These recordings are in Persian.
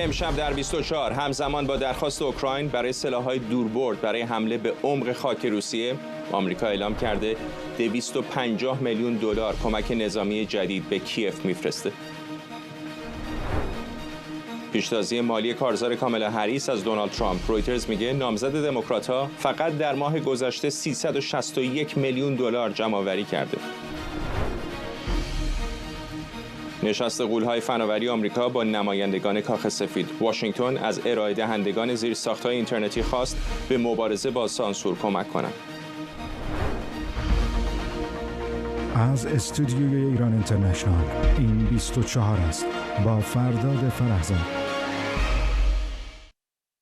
امشب در 24 همزمان با درخواست اوکراین برای سلاح‌های دوربرد برای حمله به عمق خاک روسیه، آمریکا اعلام کرده 250 میلیون دلار کمک نظامی جدید به کیف میفرسته. پیشتازی مالی کارزار کامالا هریس از دونالد ترامپ. رویترز میگه نامزد دموکرات‌ها فقط در ماه گذشته 361 میلیون دلار جمع‌آوری کرده. نشست غول‌های فناوری آمریکا با نمایندگان کاخ سفید. واشنگتن از ارائه دهندگان زیرساخت‌های اینترنتی خواست به مبارزه با سانسور کمک کنند. از استودیوی ایران اینترنشنال این 24 است با فرداد فرحزاد.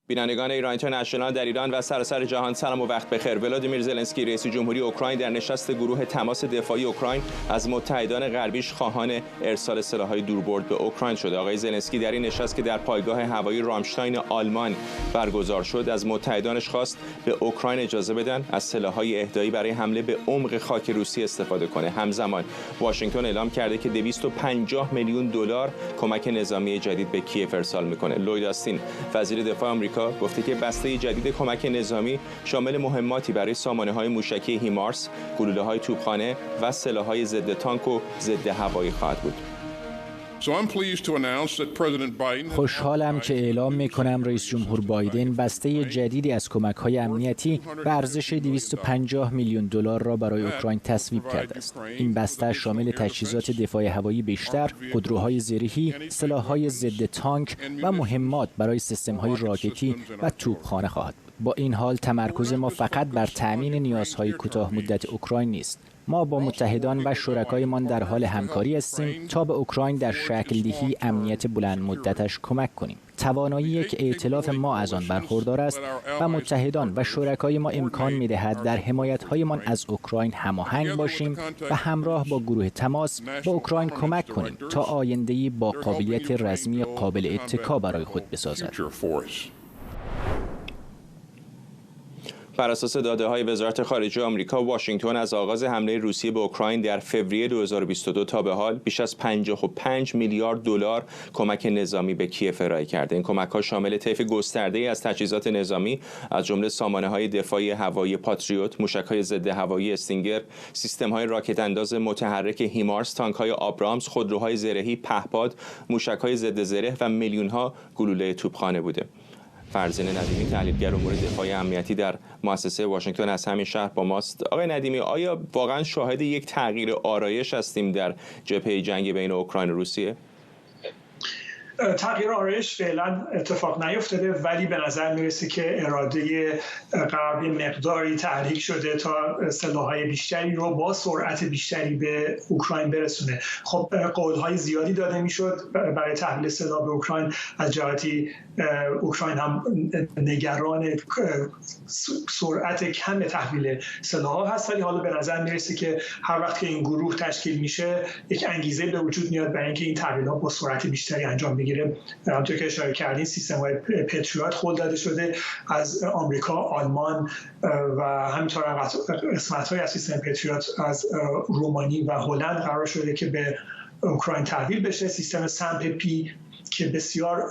بینندگان ایران اینترنشنال در ایران و سراسر جهان سلام و وقت بخیر. ولادیمیر زلنسکی رئیس جمهوری اوکراین در نشست گروه تماس دفاعی اوکراین از متحدان غربیش خواهان ارسال سلاح‌های دوربرد به اوکراین شده. آقای زلنسکی در این نشست که در پایگاه هوایی رامشتاین آلمان برگزار شد از متحدانش خواست به اوکراین اجازه بدن از سلاح‌های اهدایی برای حمله به عمق خاک روسیه استفاده کنه. همزمان واشنگتن اعلام کرده که 250 میلیون دلار کمک نظامی جدید به کیف ارسال میکنه. لوید آستین وزیر دفاع آمریکا گفته که بسته جدید کمک نظامی شامل مهماتی برای سامانه‌های موشکی هیمارس، گلوله‌های توپخانه و سلاح‌های ضد تانک و ضد هوایی خواهد بود. خوشحالم که اعلام می‌کنم رئیس جمهور بایدن بسته جدیدی از کمک‌های امنیتی به ارزش 250 میلیون دلار را برای اوکراین تصویب کرده است. این بسته شامل تجهیزات دفاع هوایی بیشتر، خودروهای زرهی، سلاح‌های ضد تانک و مهمات برای سیستم‌های راکتی و توپخانه خواهد بود. با این حال تمرکز ما فقط بر تأمین نیازهای کوتاه مدت اوکراین نیست. ما با متحدان و شرکایمان در حال همکاری هستیم تا به اوکراین در شکل دهی امنیت بلند مدتش کمک کنیم. توانایی یک ائتلاف ما از آن برخوردار است و متحدان و شرکای ما امکان می‌دهد در حمایت‌هایمان از اوکراین هماهنگ باشیم و همراه با گروه تماس با اوکراین کمک کنیم تا آینده‌ای با قابلیت رزمی قابل اتکا برای خود بسازد. بر اساس داده‌های وزارت خارجه آمریکا، واشنگتن از آغاز حمله روسیه به اوکراین در فوریه 2022 تا به حال بیش از 55 میلیارد دلار کمک نظامی به کیف ارائه کرده. این کمک‌ها شامل طیف گسترده‌ای از تجهیزات نظامی از جمله سامانه‌های دفاعی هوایی پاتریوت، موشک‌های ضد هوایی استینگر، سیستم‌های راکت انداز متحرک هیمارس، تانک‌های آبرامز، خودروهای زرهی پهپاد، موشک‌های ضد زره و میلیون‌ها گلوله توپخانه بوده. فرزین ندیمی تحلیلگر امور دفاعی امنیتی در مؤسسه واشنگتن از همین شهر با ماست. آقای ندیمی، آیا واقعا شاهد یک تغییر آرایش هستیم در جبهه جنگ بین اوکراین و روسیه؟ تغییر آرایش فعلا اتفاق نیفتاده، ولی به نظر میرسه که اراده غرب مقداری تحریک شده تا سلاح‌های بیشتری رو با سرعت بیشتری به اوکراین برسونه. خب قول‌های زیادی داده میشد برای تحویل سلاح به اوکراین. از جهتی اوکراین هم نگران سرعت کم تحویل سلاح هست، ولی حالا به نظر میرسه که هر وقت که این گروه تشکیل میشه یک انگیزه به وجود میاد برای اینکه این تحویلات با سرعت بیشتری انجام بگیره. همونطور که اشاره کردین سیستم‌های پتریوت قول داده شده از آمریکا، آلمان و همینطور قسمت‌های از سیستم پتریوت از رومانی و هلند قرار شده که به اوکراین تحویل بشه. سیستم سمپ پی که بسیار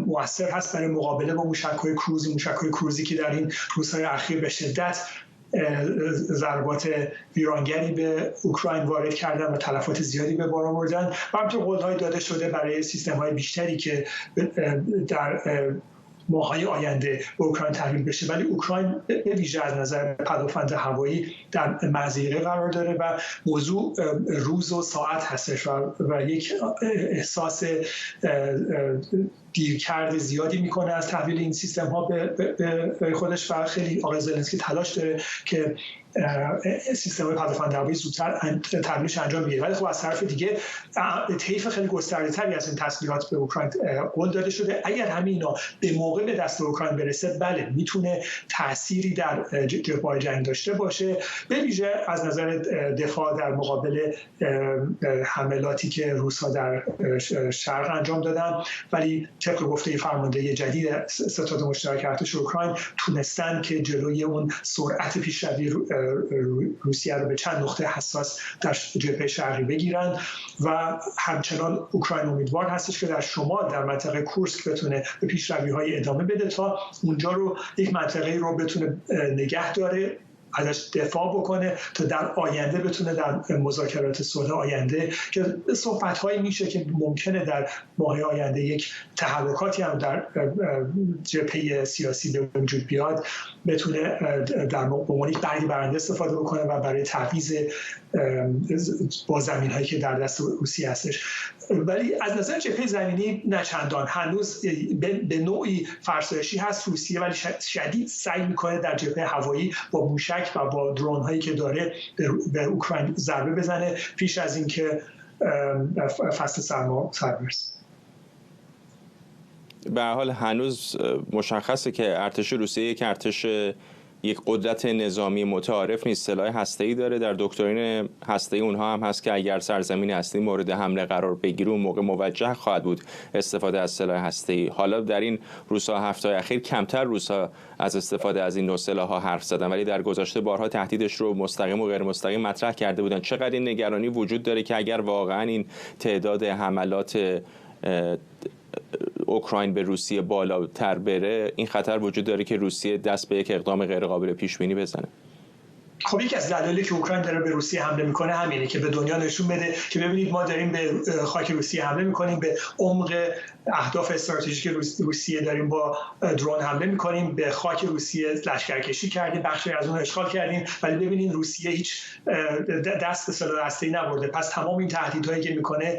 مؤثر هست برای مقابله با موشک‌های کروزی که در این روزهای اخیر به شدت ضربات ویرانگری به اوکراین وارد کردن و تلفات زیادی به بار آوردن و همینطور قول‌های داده شده برای سیستم‌های بیشتری که در ماه‌های آینده به اوکراین تحویل بشه. ولی اوکراین به ویژه از نظر پدافند هوایی در مضیقه قرار داره و موضوع روز و ساعت هستش و یک احساس دیرکرد زیادی میکنه از تحویل این سیستم ها به خودش و خیلی آقای زلنسکی تلاش داره که سیستم های پدافند هوایی زودتر تحویلش انجام بگیره. ولی خب از طرف دیگه طیف خیلی گسترده تری از این تسلیحات به اوکراین قول داده شده. اگر همه اینا به موقع به دست اوکراین برسه، بله میتونه تأثیری در جبهه جنگ داشته باشه، به ویژه از نظر دفاع در مقابل حملاتی که روس‌ها در شرق انجام دادن. ولی طبق گفته فرمانده جدید ستاد مشترک ارتش اوکراین تونستن که جلوی اون سرعت پیشروی روسیه رو به چند نقطه حساس در جبهه شرقی بگیرن و همچنان اوکراین امیدوار هستش که در شمال در منطقه کورسک بتونه به پیشروی‌های ادامه بده تا اونجا رو یک منطقه رو بتونه نگه داره، ازش دفاع بکنه تا در آینده بتونه در مذاکرات صلح آینده که صحبت‌هایی میشه که ممکنه در ماه آینده یک تحرکاتی هم در جبهه سیاسی به وجود بیاد، بتونه در عنوان یک برگ برنده استفاده بکنه و برای تعویض با زمین‌هایی که در دست روسیه هستش. ولی از نظر جبهه زمینی نه چندان، هنوز به نوعی فرسایشی هست روسیه، ولی شدید سعی میکنه در جبهه هوایی با موشک و با درون هایی که داره به اوکراین ضربه بزنه پیش از اینکه فصل سرما سر برسه. به هر حال هنوز مشخصه که ارتش روسیه یک قدرت نظامی متعارف نیست، سلاح هسته‌ای داره. در دکترین هسته‌ای اونها هم هست که اگر سرزمین هسته‌ای مورد حمله قرار بگیره اون موقع موجه خواهد بود استفاده از سلاح هسته‌ای. حالا در این روزها هفته‌های اخیر کمتر روس‌ها از استفاده از این نوع سلاح‌ها حرف زدن، ولی در گذشته بارها تهدیدش رو مستقیم و غیر مستقیم مطرح کرده بودن. چقدر این نگرانی وجود داره که اگر واقعا این تعداد حملات اوکراین به روسیه بالاتر بره، این خطر وجود داره که روسیه دست به یک اقدام غیر قابل پیش بینی بزنه؟ خب یکی از دلایلی که اوکراین داره به روسیه حمله میکنه همینه که به دنیا نشون بده که ببینید ما داریم به خاک روسیه حمله میکنیم، به عمق اهداف استراتژیک روسیه داریم با درون حمله میکنیم، به خاک روسیه لشکرکشی کردیم، بخشی از اون اشغال کردیم، ولی ببینید روسیه هیچ دست به سلاح هسته‌ای نبرده. پس تمام این تهدیدهایی که میکنه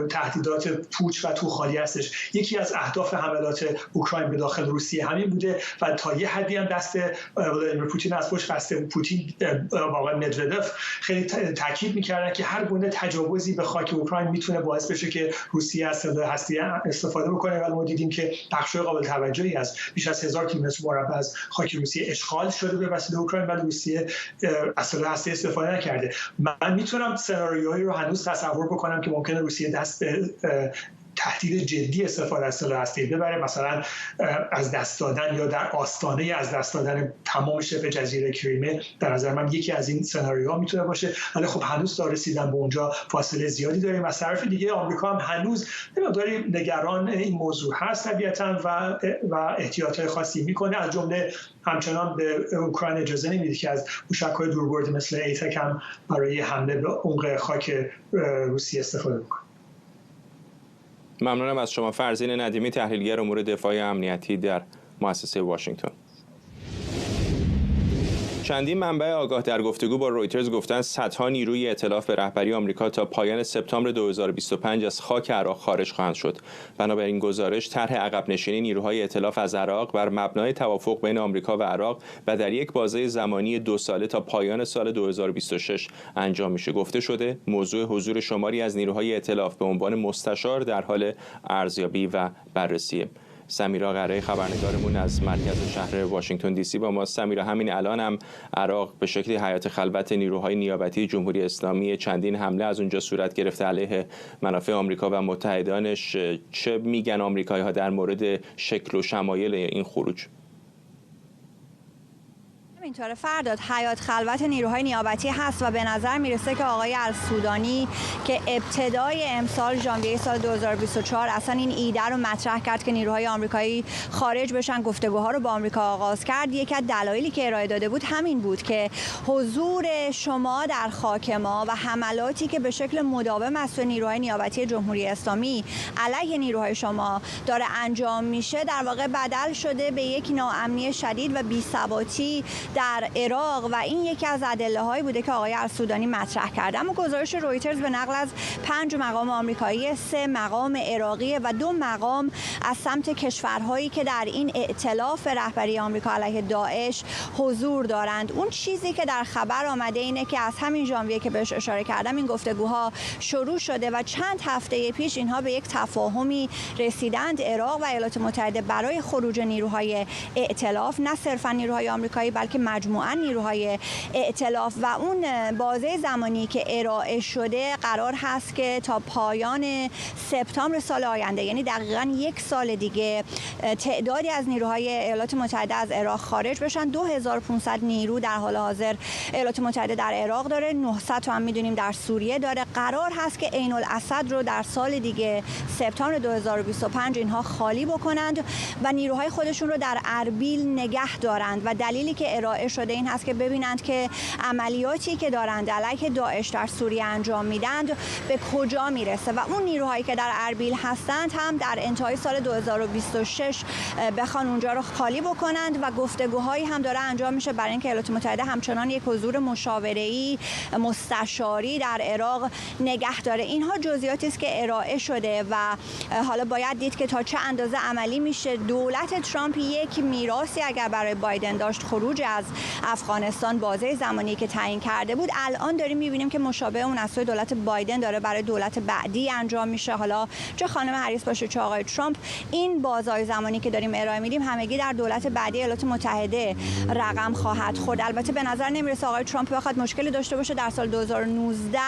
تهدیدات پوچ و توخالی هستش. یکی از اهداف حملات اوکراین به داخل روسیه همین بوده و تا یه حدی هم دست ولادیمیر پوتین از پشت بسته. پوتین آقای مدودف خیلی تاکید میکردن که هر گونه تجاوزی به خاک اوکراین میتونه باعث بشه که روسیه از سلاح هسته‌ای استفاده بکنه، ولی ما دیدیم که بخشای قابل توجهی از بیش از 1000 کیلومتر مربع از خاک روسیه اشغال شده به وسیله اوکراین، ولی روسیه از سلاح هسته‌ای استفاده نکرده. من میتونم سناریوهایی رو هنوز تصور بکنم که ممکنه روسیه دست به تهدید جدی استفاده از سلاح هسته‌ای ببره، مثلا از دست دادن یا در آستانه از دست دادن تمام شبه جزیره کریمه. در نظر من یکی از این سناریوها میتونه باشه، ولی خب هنوز تا رسیدن به اونجا فاصله زیادی داریم. از طرف دیگه آمریکا هم هنوز مقداری نگران این موضوع هست طبیعتاً و احتیاطات خاصی میکنه، از جمله همچنان به اوکراین اجازه نمیده که از موشک‌های دوربردی مثل ایتک هم برای حمله به عمق خاک روسیه استفاده بکنه. ممنونم از شما فرزین ندیمی، تحلیلگر امور دفاعی امنیتی در مؤسسه واشنگتن. چندین منبع آگاه در گفتگو با رویترز گفتند صدها نیروی ائتلاف به رهبری آمریکا تا پایان سپتامبر 2025 از خاک عراق خارج خواهند شد. بنابراین گزارش طرح عقب نشینی نیروهای ائتلاف از عراق بر مبنای توافق بین آمریکا و عراق و در یک بازه زمانی 2 ساله تا پایان سال 2026 انجام میشه. گفته شده موضوع حضور شماری از نیروهای ائتلاف به عنوان مستشار در حال ارزیابی و بررسیه. سمیرا قره خبرنگارمون از مرکز شهر واشنگتن دی سی با ما. سمیرا، همین الان هم عراق به شکلی حیات خلوت نیروهای نیابتی جمهوری اسلامی، چندین حمله از اونجا صورت گرفته علیه منافع آمریکا و متحدانش. چه میگن آمریکایی‌ها در مورد شکل و شمایل این خروج؟ اینطور فرداد حیات خلوت نیروهای نیابتی هست و به نظر میرسه که آقای السودانی که ابتدای امسال ژانویه سال 2024 اصلا این ایده رو مطرح کرد که نیروهای آمریکایی خارج بشن، گفتگوها رو با آمریکا آغاز کرد. یکی از دلایلی که ارائه داده بود همین بود که حضور شما در خاک ما و حملاتی که به شکل مداوم از نیروهای نیابتی جمهوری اسلامی علیه نیروهای شما داره انجام میشه در واقع بدل شده به یک ناامنی شدید و بی‌ثباتی در عراق و این یکی از ادله‌هایی بوده که آقای السودانی مطرح کرد. اما گزارش رویترز به نقل از 5 مقام آمریکایی، 3 مقام عراقی و 2 مقام از سمت کشورهایی که در این ائتلاف رهبری آمریکا علیه داعش حضور دارند. اون چیزی که در خبر آمده اینه که از همین ژانویه که بهش اشاره کردم این گفتگوها شروع شده و چند هفته پیش اینها به یک تفاهمی رسیدند عراق و ایالات متحده برای خروج نیروهای ائتلاف، نه صرفا نیروهای آمریکایی بلکه مجموعاً نیروهای ائتلاف و اون بازه زمانی که ارائه شده قرار هست که تا پایان سپتامبر سال آینده، یعنی دقیقاً یک سال دیگه، تعدادی از نیروهای ایالات متحده از عراق خارج بشن. 2500 نیرو در حال حاضر ایالات متحده در عراق داره، 900 تا هم میدونیم در سوریه داره. قرار هست که عین الاسد رو در سال دیگه سپتامبر 2025 اینها خالی بکنند و نیروهای خودشون رو در اربیل نگه دارند و دلیلی که ارائه شده این هست که ببینند که عملیاتی که دارند علیه داعش در سوریه انجام میدند به کجا میرسه و اون نیروهایی که در اربیل هستند هم در انتهای سال 2026 بخوان اونجا رو خالی بکنند و گفتگوهایی هم داره انجام میشه برای اینکه ایالات متحده همچنان یک حضور مشاوره‌ای مستشاری در عراق نگه داره. اینها جزئیاتی است که ارائه شده و حالا باید دید که تا چه اندازه عملی میشه. دولت ترامپ یک میراثی اگر برای بایدن داشت خروج از افغانستان، بازه زمانی که تعیین کرده بود، الان داریم میبینیم که مشابه اون از سوی دولت بایدن داره برای دولت بعدی انجام میشه. حالا چه خانم هریس باشه چه آقای ترامپ، این بازه زمانی که داریم ارائه میدیم همگی در دولت بعدی ایالات متحده رقم خواهد خورد. البته به نظر نمیرسه آقای ترامپ بخواد مشکلی داشته باشه. در سال 2019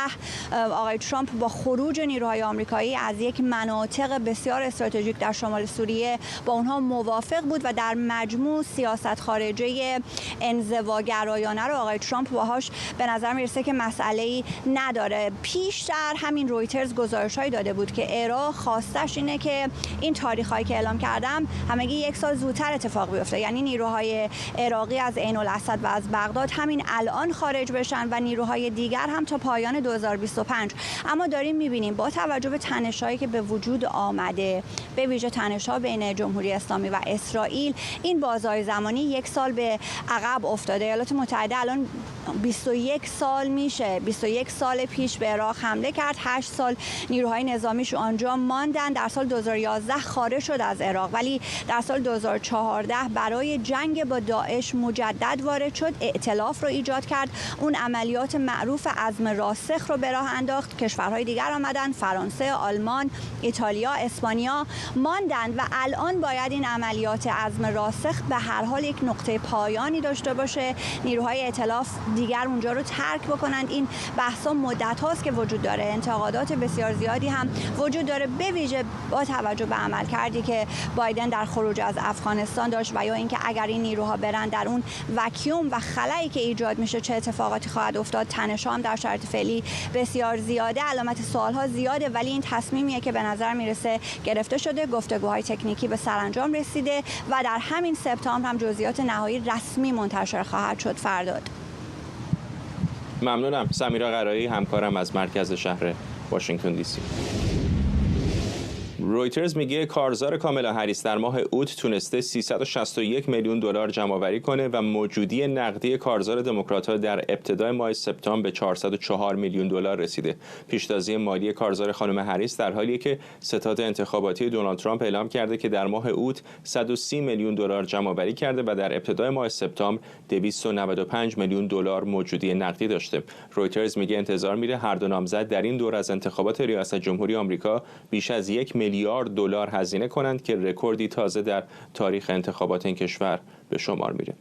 آقای ترامپ با خروج نیروهای آمریکایی از یک مناطق بسیار استراتژیک در شمال سوریه با اونها موافق بود و در مجموع سیاست خارجه انزواگرایانه رو آقای ترامپ باهاش به نظر میرسه که مسئله‌ای نداره. پیشتر همین رویترز گزارش‌هایی داده بود که عراق خواستش اینه که این تاریخ‌هایی که اعلام کردم همگی یک سال زودتر اتفاق بیفته، یعنی نیروهای عراقی از عین الاسد و از بغداد همین الان خارج بشن و نیروهای دیگر هم تا پایان 2025. اما داریم می‌بینیم با توجه به تنش‌هایی که به وجود آمده، به ویژه تنش‌ها بین جمهوری اسلامی و اسرائیل، این بازه زمانی یک سال به عقب افتاده. ایالات متحده الان 21 سال میشه، 21 سال پیش به عراق حمله کرد، 8 سال نیروهای نظامیش آنجا ماندن. در سال 2011 خارج شد از عراق، ولی در سال 2014 برای جنگ با داعش مجدد وارد شد، ائتلاف رو ایجاد کرد، اون عملیات معروف عزم راسخ رو به راه انداخت. کشورهای دیگر آمدن، فرانسه، آلمان، ایتالیا، اسپانیا ماندن و الان باید این عملیات عزم راسخ به هر حال یک نقطه پایانی داشته باشه. نیروهای ائتلاف دیگر اونجا رو ترک بکنند. این بحثا مدت هاست که وجود داره، انتقادات بسیار زیادی هم وجود داره، به ویژه با توجه به عملکردی که بایدن در خروج از افغانستان داشت و یا اینکه اگر این نیروها برن در اون وکیوم و خلایی که ایجاد میشه چه اتفاقاتی خواهد افتاد. تنش‌ها هم در شرایط فعلی بسیار زیاده، علامت سوال‌ها زیاده، ولی این تصمیمیه که به نظر میرسه گرفته شده، گفتگوهای تکنیکی به سرانجام رسیده و در همین سپتامبر هم جزئیات نهایی رسمی منتشر خواهد شد. فرداد. ممنونم. سمیرا قرایی، همکارم از مرکز شهر واشنگتن دی سی. رویترز میگه کارزار کامالا هریس در ماه اوت تونسته 361 میلیون دلار جمع‌آوری کنه و موجودی نقدی کارزار دموکرات‌ها در ابتدای ماه سپتامبر به 404 میلیون دلار رسیده. پیشتازی مالی کارزار خانم هریس در حالیه که ستاد انتخاباتی دونالد ترامپ اعلام کرده که در ماه اوت 130 میلیون دلار جمع‌آوری کرده و در ابتدای ماه سپتامبر 295 میلیون دلار موجودی نقدی داشته. رویترز میگه انتظار میره هر دو نامزد در این دور از انتخابات ریاست جمهوری آمریکا بیش از 1 میلیارد دلار هزینه کنند که رکوردی تازه در تاریخ انتخابات این کشور به شمار میره.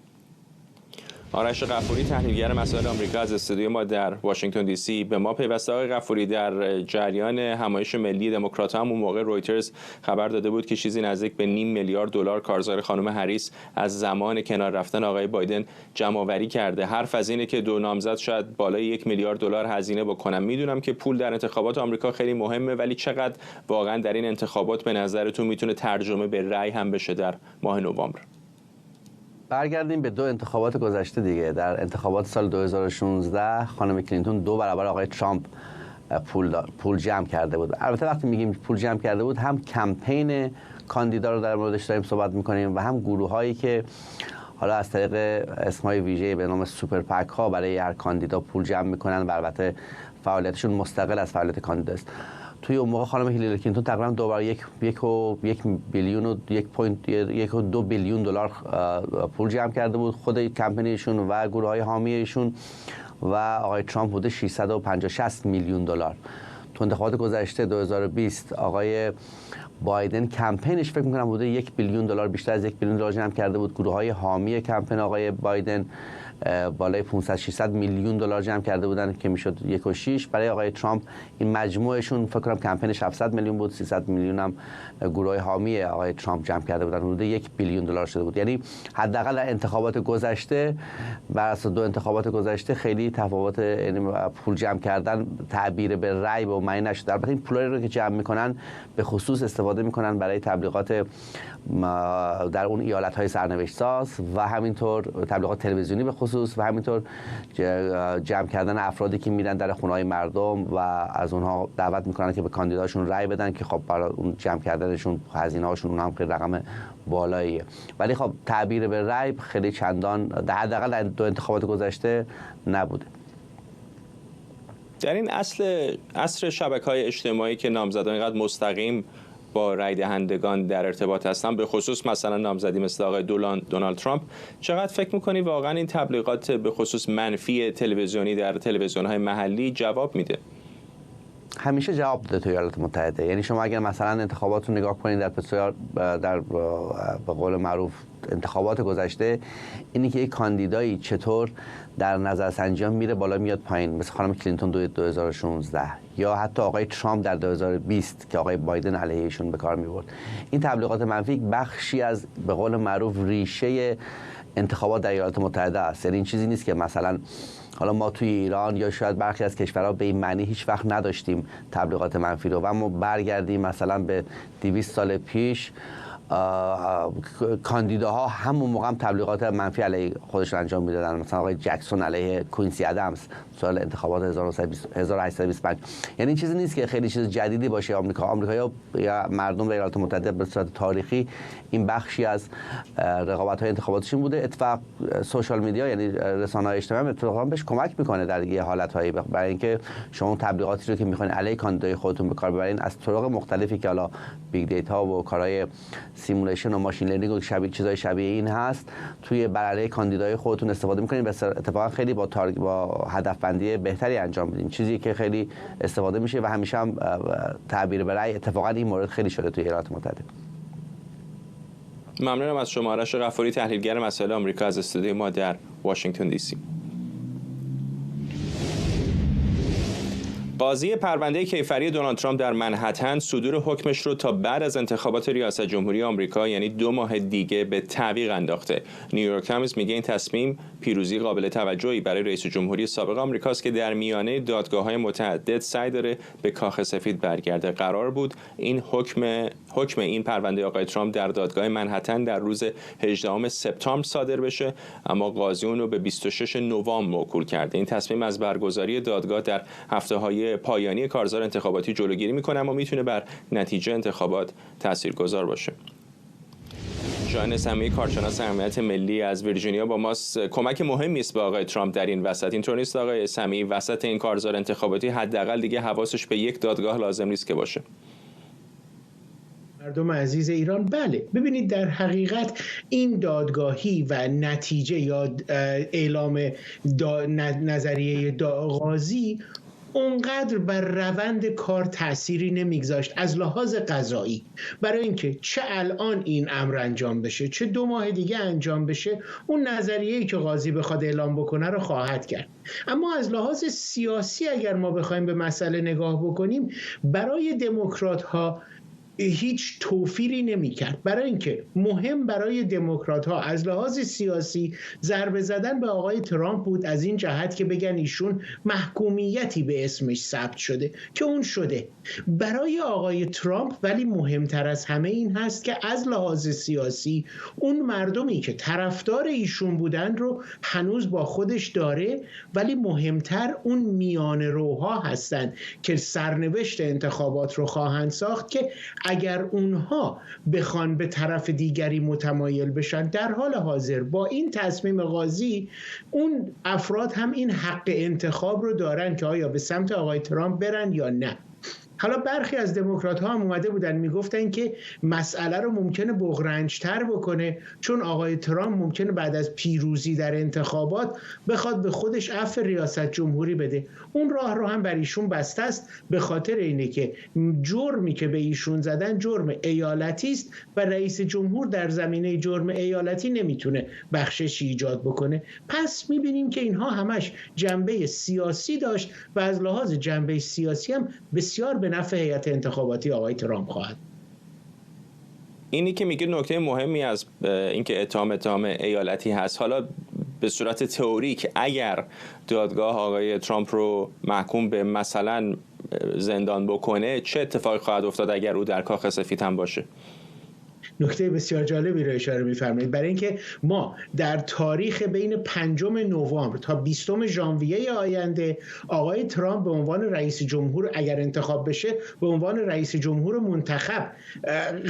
آرش غفوری، تحلیلگر مسائل آمریکا از استودیو ما در واشنگتن دی سی به ما پیوسته. آقای غفوری، در جریان همایش ملی دموکرات‌ها هم اون موقع رویترز خبر داده بود که چیزی نزدیک به نیم میلیارد دلار کارزار خانم هریس از زمان کنار رفتن آقای بایدن جمع‌آوری کرده. حرف از اینه که دو نامزد شاید بالای 1 میلیارد دلار هزینه بکنن. میدونم که پول در انتخابات آمریکا خیلی مهمه، ولی چقدر واقعا در این انتخابات به نظرتون میتونه ترجمه به رأی هم بشه در ماه نوامبر؟ برگردیم به دو انتخابات گذشته دیگه. در انتخابات سال 2016 خانم کلینتون 2 برابر آقای ترامپ پول جمع کرده بود. البته وقتی میگیم پول جمع کرده بود، هم کمپین کاندیدا رو در موردش داریم صحبت میکنیم و هم گروهایی که حالا از طریق اسمای ویژه به نام سوپر پک ها برای هر کاندیدا پول جمع میکنن و البته فعالیتشون مستقل از فعالیت کاندیداست. توی اون موقع خانم هیلاری کلینتون تقریبا 2 برابر 1.2 بیلیون دلار پول جمع کرده بود، خود کمپینیشون و گروه‌های حامیشون، و آقای ترامپ بوده 650 میلیون دلار. تو انتخابات گذشته 2020 آقای بایدن کمپینش فکر می‌کنم بوده 1 بیلیون دلار، بیشتر از 1 بیلیون دلار جمع کرده بود. گروه‌های حامی کمپین آقای بایدن بالای 500-600 میلیون دلار جمع کرده بودن که میشد 1.6. برای آقای ترامپ این مجموعشون فکر کنم کمپینش 700 میلیون بود، 300 میلیون هم گروه حامی آقای ترامپ جمع کرده بودن، حدود 1 بیلیون دلار شده بود. یعنی حداقل در انتخابات گذشته، بر اساس 2 انتخابات گذشته خیلی تفاوت، یعنی پول جمع کردن تعبیر به رأی و معنی نشد. البته این پولایی رو که جمع میکنن به خصوص استفاده میکنن برای تبلیغات در اون ایالت‌های سرنوشت ساز و همینطور تبلیغات تلویزیونی به خصوص و همینطور جمع کردن افرادی که میرن در خونه‌های مردم و از اونها دعوت میکنن که به کاندیداشون رأی بدن که خب برای اون جمع کردنشون هزینه‌هاشون اون هم خیلی رقم بالاییه. ولی خب تعبیر به رأی خیلی چندان حداقل در 2 انتخابات گذشته نبوده. در این عصر شبکه‌های اجتماعی که نامزدان اینقدر مستقیم با رای دهندگان در ارتباط هستن، به خصوص مثلا نامزدی مثل آقای دونالد ترامپ، چقدر فکر می‌کنی واقعا این تبلیغات به خصوص منفی تلویزیونی در تلویزیون‌های محلی جواب میده؟ همیشه جواب داده تو ایالات متحده. یعنی شما اگر مثلا انتخابات رو نگاه کنید در به قول معروف انتخابات گذشته، اینی که یک کاندیدایی چطور در نظرسنجی میره بالا میاد پایین، مثل خانم کلینتون 2016 یا حتی آقای ترامپ در 2020 که آقای بایدن علیه ایشون به کار میبرد، این تبلیغات منفی بخشی از به قول معروف ریشه انتخابات در ایالات متحده است. یعنی این چیزی نیست که مثلا حالا ما توی ایران یا شاید برخی از کشورها به این معنی هیچ وقت نداشتیم تبلیغات منفی رو و ما برگردیم مثلا به 200 سال پیش، کاندیداها همون موقع هم تبلیغات منفی علیه خودشون انجام میدادن. مثلا آقای جکسون علیه کوینسی ادمز سال انتخابات 1825. یعنی این چیزی نیست که خیلی چیز جدیدی باشه. آمریکایی‌ها یا مردم ایالات متحده به صورت تاریخی این بخشی از رقابت‌های انتخاباتیشون بوده. اتفاق سوشال میدیا یعنی رسانه‌های اجتماعی اتفاقا بهش کمک میکنه در یه حالت‌هایی، برای اینکه شما تبلیغاتی رو که می‌خواید علیه کاندیدای خودتون به کار ببرین از طرق مختلفی که حالا بیگ دیتا و کارهای سیمولیشن و ماشین لرنینگ و چیزای شبیه این هست توی بر علیه کاندیدای خودتون استفاده می‌کنین. اتفاقا خیلی با هدفبندی بهتری انجام میدین، چیزی که خیلی استفاده میشه و همیشه هم تعبیر به رأی اتفاقا این مورد خیلی شده توی ایالات متحده. ممنونم از شما آرش غفاری، تحلیلگر مسائل آمریکا از استودیوی ما در واشنگتن دی سی. قاضی پرونده کیفری دونالد ترامپ در منهتن صدور حکمش رو تا بعد از انتخابات ریاست جمهوری آمریکا، یعنی 2 ماه دیگه، به تعویق انداخته. نیویورک تایمز میگه این تصمیم پیروزی قابل توجهی برای رئیس جمهوری سابق آمریکاست که در میانه دادگاه‌های متعدد سعی داره به کاخ سفید برگرده. قرار بود این حکم این پرونده آقای ترامپ در دادگاه منهتن در روز 18 سپتامبر صادر بشه، اما قاضی اون رو به 26 نوامبر موکول کرده. این تصمیم از برگزاری دادگاه در هفته‌های پایانی کارزار انتخاباتی جلوگیری میکنه، اما میتونه بر نتیجه انتخابات تاثیرگذار باشه. ژان سمی، کارشناس امنیت ملی از ویرجینیا با ماست. کمک مهمی است به آقای ترامپ در این وسط. اینطور نیست آقای سمی وسط این کارزار انتخاباتی حداقل دیگه حواسش به یک دادگاه لازم نیست که باشه؟ مردم عزیز ایران، بله، ببینید در حقیقت این دادگاهی و نتیجه یا اعلام نظریه قاضی اونقدر بر روند کار تأثیری نمیگذاشت از لحاظ قضایی، برای اینکه چه الان این امر انجام بشه چه 2 ماه دیگه انجام بشه، اون نظریه‌ای که قاضی بخواد اعلام بکنه رو خواهد کرد. اما از لحاظ سیاسی اگر ما بخوایم به مسئله نگاه بکنیم، برای دموکرات‌ها هیچ توفیری نمی‌کرد، برای اینکه مهم برای دموکرات‌ها از لحاظ سیاسی ضربه زدن به آقای ترامپ بود، از این جهت که بگن ایشون محکومیتی به اسمش ثبت شده که اون شده. برای آقای ترامپ ولی مهمتر از همه این هست که از لحاظ سیاسی اون مردمی که طرفدار ایشون بودن رو هنوز با خودش داره، ولی مهمتر اون میانه روها هستن که سرنوشت انتخابات رو خواهند ساخت، که اگر اونها بخوان به طرف دیگری متمایل بشن، در حال حاضر با این تصمیم قاضی اون افراد هم این حق انتخاب رو دارن که آیا به سمت آقای ترامپ برن یا نه. حالا برخی از دموکرات ها هم اومده بودن میگفتن که مسئله رو ممکنه بغرنج‌تر بکنه، چون آقای ترامپ ممکنه بعد از پیروزی در انتخابات بخواد به خودش عفو ریاست جمهوری بده. اون راه رو هم بر ایشون بسته است، به خاطر اینه که جرمی که به ایشون زدن جرم ایالتی است و رئیس جمهور در زمینه جرم ایالتی نمیتونه بخششی ایجاد بکنه. پس میبینیم که اینها همش جنبه سیاسی داشت و از لحاظ جنبه سیاسی هم بسیار به نفع هیئت انتخاباتی آقای ترامپ خواهد. اینی که میگه نکته مهمی از اینکه اتهام ایالتی هست. حالا به صورت تئوریک اگر دادگاه آقای ترامپ رو محکوم به مثلا زندان بکنه، چه اتفاقی خواهد افتاد اگر او در کاخ سفید هم باشه؟ نکته بسیار جالبی رو اشاره می‌فرمایید، برای اینکه ما در تاریخ بین 5 نوامبر تا 20 ژانویه آینده آقای ترامپ به عنوان رئیس جمهور اگر انتخاب بشه به عنوان رئیس جمهور منتخب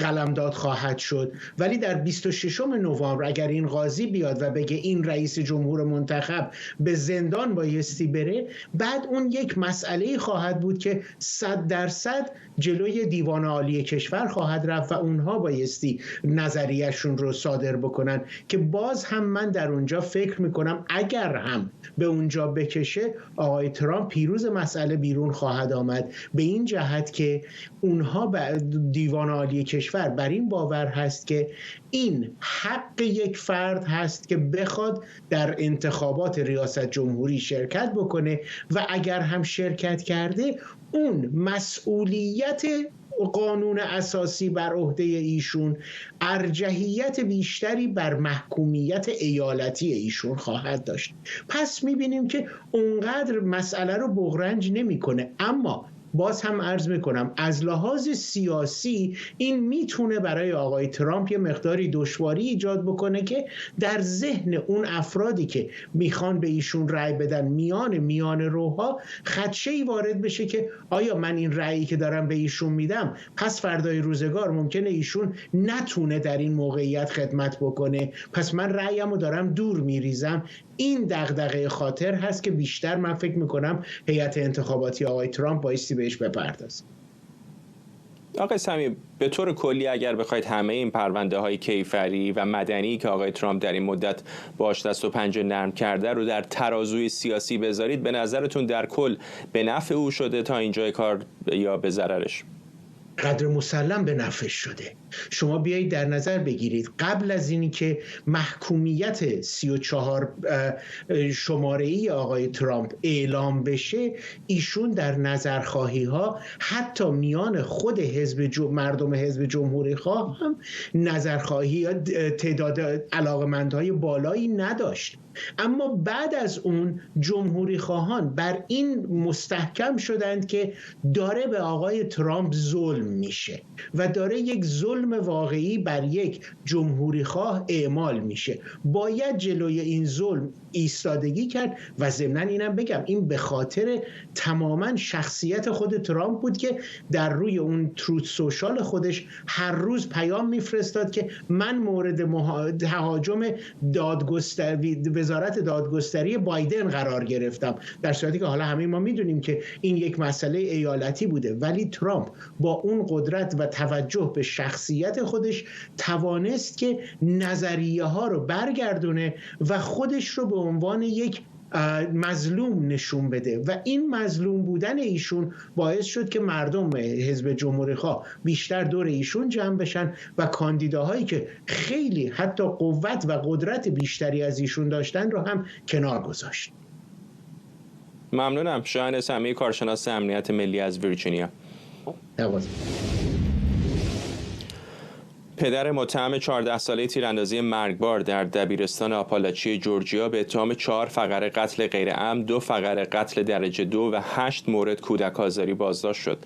قلمداد خواهد شد، ولی در 26 نوامبر اگر این قاضی بیاد و بگه این رئیس جمهور منتخب به زندان بایستی بره، بعد اون یک مسئله خواهد بود که 100% جلوی دیوان عالی کشور خواهد رفت و اونها بایستی نظریهشون رو صادر بکنن که باز هم من در اونجا فکر میکنم اگر هم به اونجا بکشه آقای ترامپ پیروز مسئله بیرون خواهد آمد، به این جهت که اونها دیوان عالی کشور بر این باور هست که این حق یک فرد هست که بخواد در انتخابات ریاست جمهوری شرکت بکنه و اگر هم شرکت کرده اون مسئولیت قانون اساسی بر عهده ایشون ارجحیت بیشتری بر محکومیت ایالتی ایشون خواهد داشت. پس میبینیم که اونقدر مسئله رو بغرنج نمیکنه، اما باز هم عرض میکنم از لحاظ سیاسی این میتونه برای آقای ترامپ یه مقداری دشواری ایجاد بکنه که در ذهن اون افرادی که میخوان به ایشون رأی بدن میان روها خدشه‌ای وارد بشه که آیا من این رأیی که دارم به ایشون میدم پس فردای روزگار ممکنه ایشون نتونه در این موقعیت خدمت بکنه، پس من رأیمو دارم دور میریزم. این دغدغه خاطر هست که بیشتر من فکر میکنم هیئت انتخاباتی آقای ترامپ بایستی بهش بپردازه. آقای سمی، به طور کلی اگر بخواید همه این پرونده های کیفری و مدنی که آقای ترامپ در این مدت باش دست و پنجه نرم کرده رو در ترازوی سیاسی بذارید، به نظرتون در کل به نفع او شده تا اینجای کار یا به ضررش؟ قدر مسلم به نفعش شده. شما بیایید در نظر بگیرید قبل از اینی که محکومیت 34 شماره‌ای آقای ترامپ اعلام بشه، ایشون در نظرخواهی ها حتی میان خود مردم حزب جمهوری خواه هم نظرخواهی تعداد علاقمندهای بالایی نداشت. اما بعد از اون جمهوری خواهان بر این مستحکم شدند که داره به آقای ترامپ ظلم میشه و داره یک ظلم واقعی بر یک جمهوری خواه اعمال میشه، باید جلوی این ظلم ایستادگی کرد. و ضمناً اینم بگم این به خاطر تماما شخصیت خود ترامپ بود که در روی اون تروت سوشال خودش هر روز پیام میفرستاد که من مورد تهاجم وزارت دادگستری بایدن قرار گرفتم، در صورتی که حالا همه ما میدونیم که این یک مسئله ایالتی بوده، ولی ترامپ با اون قدرت و توجه به شخصیت خودش توانست که نظریه ها رو برگردونه و خودش رو به عنوان یک مظلوم نشون بده و این مظلوم بودن ایشون باعث شد که مردم حزب جمهوری خواه بیشتر دور ایشون جمع بشن و کاندیداهایی که خیلی حتی قوت و قدرت بیشتری از ایشون داشتن رو هم کنار گذاشت. ممنونم. شاهین سمی، کارشناس امنیت ملی از ویرجینیا. پدر متهم 14 ساله تیراندازی مرگبار در دبیرستان آپالاچی جورجیا به اتهام 4 فقره قتل غیرعمد، 2 فقره قتل درجه 2 و 8 مورد کودک آزاری بازداشت شد.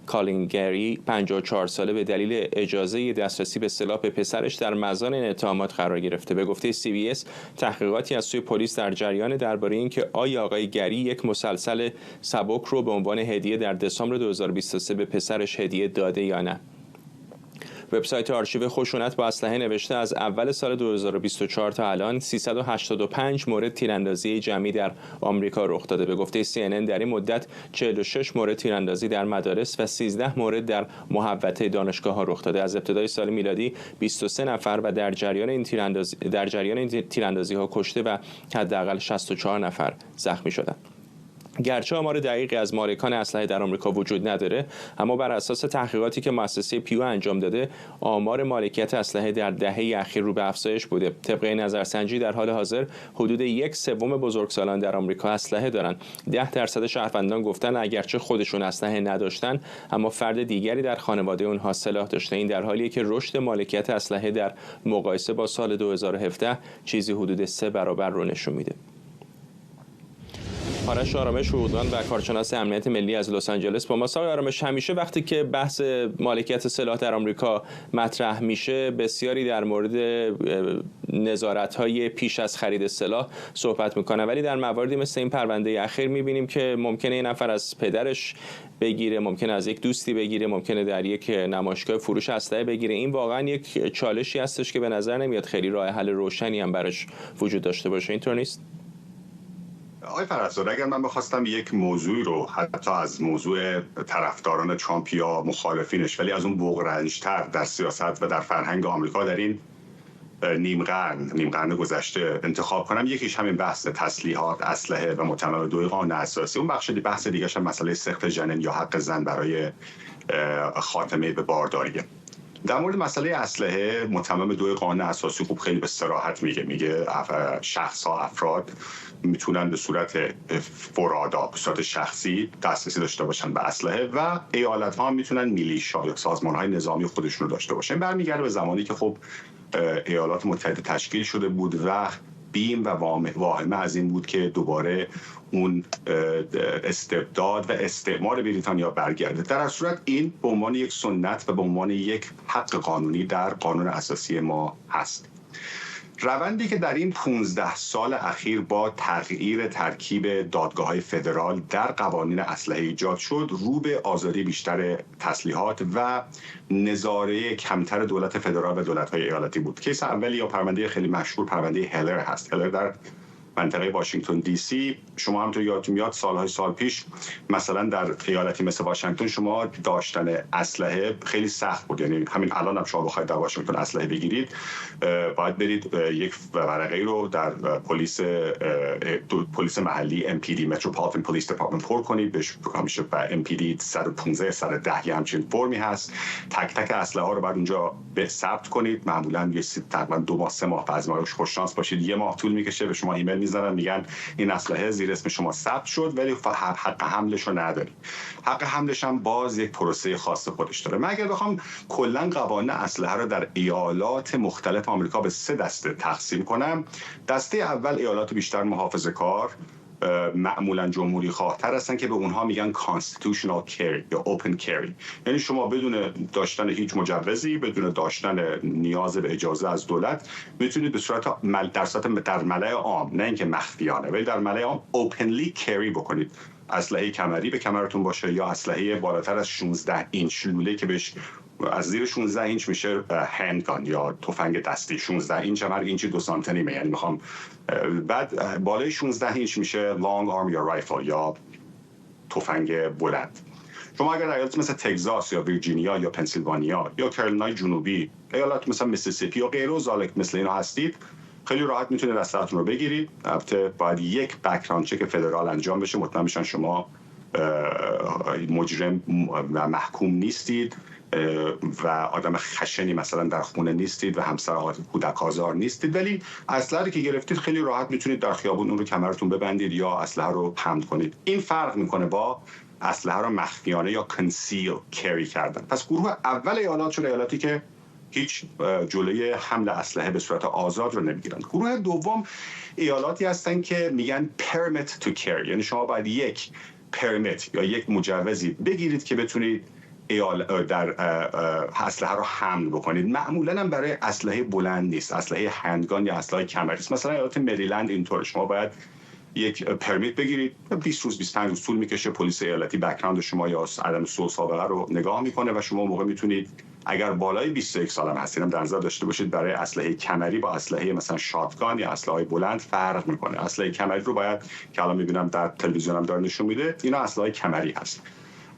کالین گری 54 ساله به دلیل اجازه دسترسی به سلاح به پسرش در مزان این اتهامات قرار گرفته. به گفته CBS تحقیقاتی از سوی پلیس در جریان درباره اینکه آیا آقای گری یک مسلسل سبک رو به عنوان هدیه در دسامبر 2023 به پسرش هدیه داده یا نه. وبسایت آرشیو خشونت با اسلحه نوشته از اول سال 2024 تا الان 385 مورد تیراندازی جمعی در آمریکا رخ داده. به گفته CNN در این مدت 46 مورد تیراندازی در مدارس و 13 مورد در محوطه دانشگاه‌ها رخ داده. از ابتدای سال میلادی 23 نفر و در جریان این تیراندازی‌ها کشته و حداقل 64 نفر زخمی شدند. گرچه آمار دقیقی از مالکان اسلحه در آمریکا وجود نداره، اما بر اساس تحقیقاتی که مؤسسه پیو انجام داده، آمار مالکیت اسلحه در دهه اخیر رو به افزایش بوده. طبق نظرسنجی در حال حاضر حدود 1/3 بزرگسالان در آمریکا اسلحه دارن. 10% شهروندان گفتن اگرچه خودشون اسلحه نداشتن، اما فرد دیگری در خانواده اونها سلاح داشته. این در حالیه که رشد مالکیت اسلحه در مقایسه با سال 2017 چیزی حدود 3 برابر رو نشون میده. آرش آرامش، حقوقدان و کارشناس امنیت ملی از لس آنجلس با ما. آرامش، همیشه وقتی که بحث مالکیت سلاح در آمریکا مطرح میشه، بسیاری در مورد نظارت‌های پیش از خرید سلاح صحبت میکنن، ولی در مواردی مثل این پرونده اخیر میبینیم که ممکنه این نفر از پدرش بگیره، ممکنه از یک دوستی بگیره، ممکنه در یک نمایشگاه فروش اسلحه بگیره. این واقعا یک چالشی هستش که به نظر نمیاد خیلی راه حل روشنی هم براش وجود داشته باشه. اینطور نیست؟ آقای فرزاد، اگر من بخواستم یک موضوعی رو حتی از موضوع طرفداران ترامپ یا مخالفینش، ولی از اون بغرنج‌تر در سیاست و در فرهنگ آمریکا در این نیم قرن گذشته انتخاب کنم، یکیش همین بحث تسلیحات، اسلحه و متمم 2 قانون اساسی. اون بحث دیگه‌ش هم مسئله سقط جنین یا حق زن برای خاتمه به بارداریه. در مورد مسئله اسلحه متمم 2 قانون اساسی خوب خیلی به صراحت میگه شخص‌ها، افراد میتونن به صورت فرادا، به صورت شخصی دسترسی داشته باشن به اسلحه و ایالت‌ها هم میتونن میلیشیا یا سازمان‌های نظامی خودشون رو داشته باشن. برمیگرده به زمانی که خب ایالات متحده تشکیل شده بود و بیم و واهمه از این بود که دوباره اون استبداد و استعمار بریتانیا برگرده. در هر صورت این به عنوان یک سنت و به عنوان یک حق قانونی در قانون اساسی ما هست. روندی که در این 15 سال اخیر با تغییر ترکیب دادگاه‌های فدرال در قوانین اسلحه ایجاد شد، رو به آزادی بیشتر تسلیحات و نظاره کمتر دولت فدرال و دولت‌های ایالتی بود. کیس اولی یا پرونده خیلی مشهور پرونده هلر هست. هلر در منطقه واشنگتن دی سی، شما همونطور یادتون میاد سال پیش مثلا در ایالتی مثل واشنگتن شما داشتن اسلحه خیلی سخت بود. یعنی همین الان هم شما بخواید در واشنگتن اسلحه بگیرید، باید برید یک ورقه رو در پلیس محلی MPD Metropolitan Police Department پر کنید، بهش همیشه MPD 115 110 یه همچین فرمی هست. تک تک اسلحه ها رو بعد اونجا به ثبت کنید. معمولا تقریبا 2 ماه 3 ماه، بعضی موقع خوش شانس باشید 1 ماه طول میکشه، به شما ایمیل میزنن میگن این اسلحه زیر اسم شما ثبت شد ولی حق حملش رو نداری. حق حملش هم باز یک پروسه خاص خودش داره. من اگر بخوام کلا قوانین اسلحه رو در ایالات مختلف آمریکا به 3 دسته تقسیم کنم، دسته اول ایالات بیشتر محافظه‌کار، معمولا جمهوری خواه‌تر هستن که به اونها میگن constitutional carry یا open carry. یعنی شما بدون داشتن هیچ مجوزی، بدون داشتن نیاز به اجازه از دولت، میتونید به صورت در ملأ عام، نه اینکه مخفیانه، ولی در ملأ عام openly carry بکنید. اسلحه کمری به کمرتون باشه یا اسلحه بالاتر از 16 اینچ، لوله که بهش از زیر 16 اینچ میشه هندگان یا تفنگ دستی. 16 اینچ هم هر اینچی 2 سانتیمه، یعنی میخوام بعد بالای 16 اینچ میشه لانگ آرم یا رایفل یا تفنگ بلند. شما اگر ایالت مثل تگزاس یا ویرجینیا یا پنسیلوانیا یا کارولینای جنوبی، ایالت مثل میسیسیپی یا غیره و ذالک مثل اینا هستید، خیلی راحت میتونید اسلحه‌تون رو بگیرید. البته باید یک بک‌گراند چک فدرال انجام بشه، مطمئن بشن شما مجرم و محکوم نیستید و آدم خشنی مثلا در خونه نیستید و همسر کودک آزار نیستید، ولی اسلحه که گرفتید خیلی راحت میتونید در خیابون اون رو کمرتون ببندید یا اسلحه رو حمل کنید. این فرق میکنه با اسلحه رو مخفیانه یا conceal carry کردن. پس گروه اول ایالات شده ایالاتی که هیچ جلوی حمل اسلحه به صورت آزاد رو نمیگیرن. گروه دوم ایالاتی هستن که میگن permit to carry، یعنی شما باید یک permit یا یک مجوزی بگیرید که بتونید در اسلحه رو حمل بکنید. معمولا هم برای اسلحه بلند نیست، اسلحه هندگان یا اسلحه کمری است. مثلا ایالت مریلند اینطور، شما باید یک پرمیت بگیرید، 20 روز 25 روز طول میکشه، پلیس ایالتی بک‌گراند شما یا عدم سوء سابقه رو نگاه میکنه و شما موقع میتونید اگر بالای 21 سال هم هستین، در نظر داشته باشید برای اسلحه کمری با اسلحه مثلا شاتگان یا اسلحه بلند فرق میکنه. اسلحه کمری رو باید که الان میبینم در تلویزیون هم داره نشون میده، اینا اسلحه کمری هست.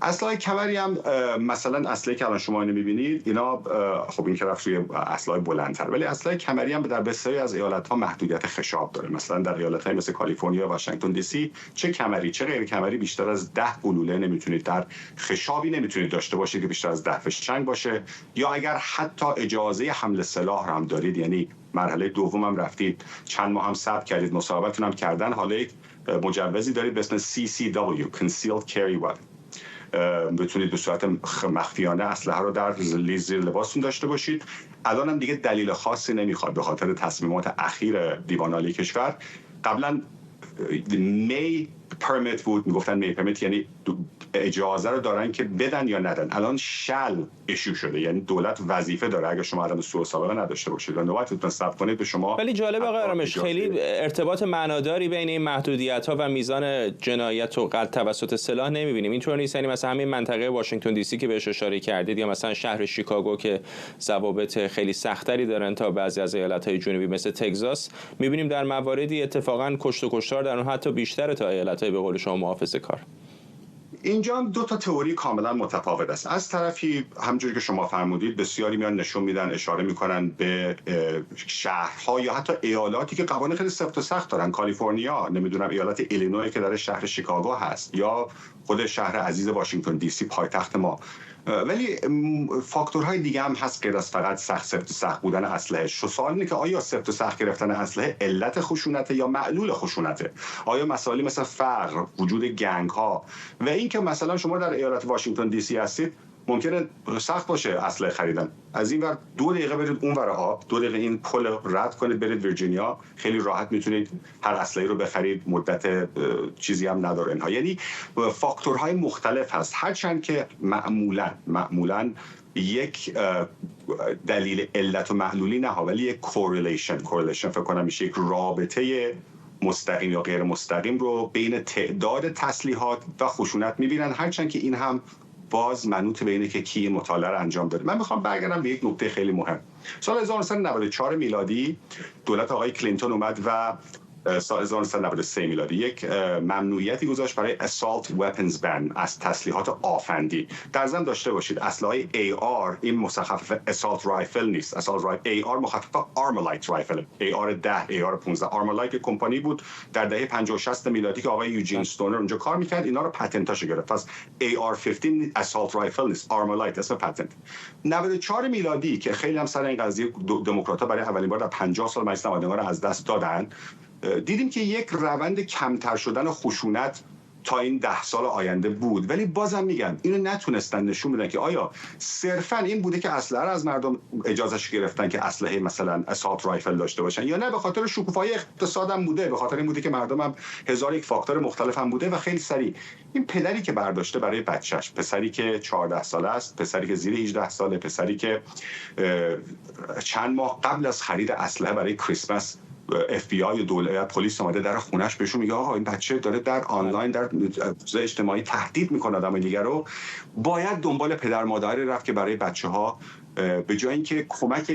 اسلحه کمری هم مثلا اسلحه که الان شما اینو می‌بینید اینا خب این که رفت روی اسلحه بلندتر، ولی اسلحه کمری هم در بسیاری از ایالت‌ها محدودیت خشاب داره. مثلا در ایالت‌های مثل کالیفرنیا و واشنگتن دی سی چه کمری چه غیر کمری بیشتر از 10 گلوله نمیتونید در خشابی نمیتونید داشته باشید که بیشتر از 10 فشنگ باشه، یا اگر حتی اجازه حمل سلاح هم دارید، یعنی مرحله دوم هم رفتید چند ماه هم ثبت کردید مصاحبتون هم کردن، حالا یک مجوزی دارید به اسم CCW Concealed Carry Weapon، بتونید به صورت مخفیانه اسلحه رو در زیر لباستون داشته باشید. الان هم دیگه دلیل خاصی نمیخواد به خاطر تصمیمات اخیر دیوان عالی کشور. قبلا می پرمیت بود، میگفتن می پرمیت یعنی اجازه رو دارن که بدن یا ندن، الان شل ایشو شده، یعنی دولت وظیفه داره اگر شما عدم سوء سابقه نداشته باشید و نوبتتون ثبت کنید به شما. ولی جالب آقای آرامش خیلی ارتباط معناداری بین این محدودیت‌ها و میزان جنایت و قتل توسط سلاح نمی‌بینیم. اینطور نیست؟ یعنی مثلا همین منطقه واشنگتن دی سی که بهش اشاره کردید یا مثلا شهر شیکاگو که ضوابط خیلی سخت‌تری دارن تا بعضی از ایالت‌های جنوبی مثل تگزاس، می‌بینیم در مواردی اتفاقاً کشت و کشتار در اون حتی بیشتر تا ایالت‌های به قول شما محافظه‌کار. اینجا هم دو تا تئوری کاملا متفاوت است. از طرفی همونجوری که شما فرمودید بسیاری میان نشون میدن، اشاره میکنن به شهرها یا حتی ایالاتی که قوانین خیلی سفت و سخت دارن. کالیفرنیا، نمیدونم ایالت ایلینوی که در شهر شیکاگو هست، یا خود شهر عزیز واشنگتن دی سی پایتخت ما. ولی فاکتورهای دیگه هم هست غیر از فقط سفت و سخت بودن اسلحه. سوال اینه که آیا سفت و سخت گرفتن اسلحه علت خشونت یا معلول خشونته؟ آیا مسائلی مثل فقر، وجود گنگ ها و این که مثلا شما در ایالت واشنگتن دی سی هستید ممکنه سخت باشه اسلحه خریدن، از این ور 2 دقیقه برید اون ور آب، 2 دقیقه این پل رد کنید برید ویرجینیا، خیلی راحت میتونید هر اسلحه‌ای رو بخرید، مدت چیزی هم نداره اینها. یعنی فاکتورهای مختلف هست، هرچند که معمولاً یک دلیل علت و معلولی نه، ولی یک کورلیشن فکر کنم میشه یک رابطه مستقیم یا غیر مستقیم رو بین تعداد تسلیحات و خشونت میبینن، هرچند که این هم باز منوط به اینه که کی مطالعه رو انجام داده. من میخوام برگردم به یک نکته خیلی مهم. سال 1994 میلادی دولت آقای کلینتون اومد و سال 1993 میلادی یک ممنوعیتی گذاشت برای assault weapons ban، از تسلیحات آفندی. در ضمن داشته باشید اسلحه AR این مخفف assault rifle نیست، assault rifle AR مخفف armalite rifle، AR 10 AR 15. armalite کمپانی بود در دهه 50 و 60 میلادی که آقای یوجین استونر اونجا کار میکرد، اینا رو پتنتاشو گرفت. پس AR 15 assault rifle نیست، armalite اسم پتنت. 94 میلادی که خیلی هم سر این قضیه دموکرات‌ها برای اولین بار در 50 سال مجلس نمایندگان رو از دست دادن، دیدیم که یک روند کمتر شدن خشونت تا این 10 سال آینده بود. ولی بازم میگم اینو نتونستن نشون بدن که آیا صرفا این بوده که اسلحه رو از مردم اجازهش گرفتن که اسلحه مثلا اسالت رایفل داشته باشن، یا نه به خاطر شکوفایی اقتصاد هم بوده، به خاطر این بوده که مردم هم هزار یک فاکتور مختلف هم بوده. و خیلی سریع این پدری که برداشته برای بچهش، پسری که 14 ساله است، پسری که زیر 18 ساله، پسری که چند ماه قبل از خرید اسلحه برای کریسمس FBI و دولت پلیس اومده در خونش بهشون میگه آقا این بچه داره در آنلاین در فضای اجتماعی تهدید میکنه آدم دیگه رو، باید دنبال پدر مادری رفت که برای بچه‌ها به جای اینکه کمک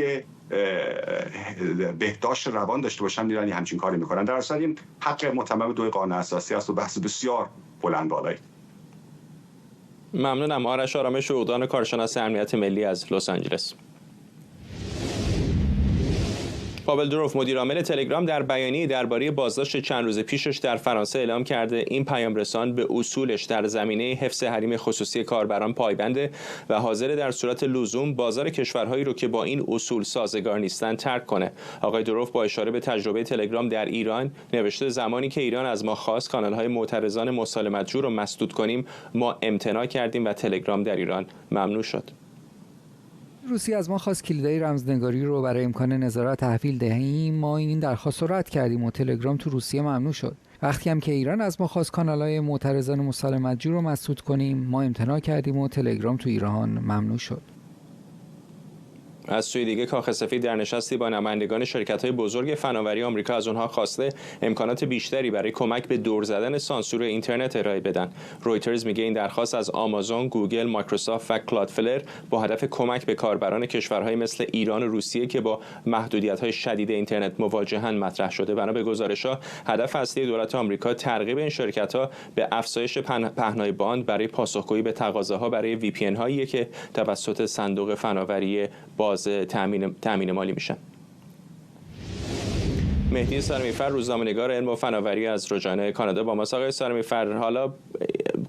بهداشت روان داشته باشن میرن همچین کاری میکنن. در اصل این حق متمم 2 قانون اساسی است و بحث بسیار بلند بالایی. ممنونم. آرش آرامش، عقدان کارشناس امنیت ملی از لس آنجلس. پاول دروف، مدیر عامل تلگرام، در بیانیه‌ای درباره بازداشت چند روز پیشش در فرانسه اعلام کرده این پیامرسان به اصولش در زمینه حفظ حریم خصوصی کاربران پایبنده و حاضر در صورت لزوم بازار کشورهایی رو که با این اصول سازگار نیستند ترک کنه. آقای دروف با اشاره به تجربه تلگرام در ایران نوشته زمانی که ایران از ما خواست کانال‌های معترضان مسالمت‌جو رو مسدود کنیم، ما امتناع کردیم و تلگرام در ایران ممنوع شد. روسیه از ما خواست کلیدهای رمزنگاری رو برای امکان نظارت تحویل دهیم، ما این درخواست رو رد کردیم و تلگرام تو روسیه ممنوع شد. وقتی هم که ایران از ما خواست کانال‌های معترضان مسالمت‌جو رو مسدود کنیم، ما امتناع کردیم و تلگرام تو ایران ممنوع شد. از سوی دیگه کاخ سفید در نشستی با نمایندگان شرکت‌های بزرگ فناوری آمریکا از اونها خواسته امکانات بیشتری برای کمک به دور زدن سانسور اینترنت ارائه بدن. رویترز میگه این درخواست از آمازون، گوگل، مایکروسافت و کلادفلر با هدف کمک به کاربران کشورهای مثل ایران و روسیه که با محدودیت‌های شدید اینترنت مواجهن مطرح شده. بنا به گزارش‌ها هدف اصلی دولت آمریکا ترغیب این شرکت‌ها به افزایش پهنای باند برای پاسخگویی به تقاضاها برای VPN هایی که توسط صندوق فناوری باز تامین مالی میشن. مهدی سارمیفر، روزنامه‌نگار علم و فناوری از روزنامه کانادا با ماست. آقای سارمیفر، حالا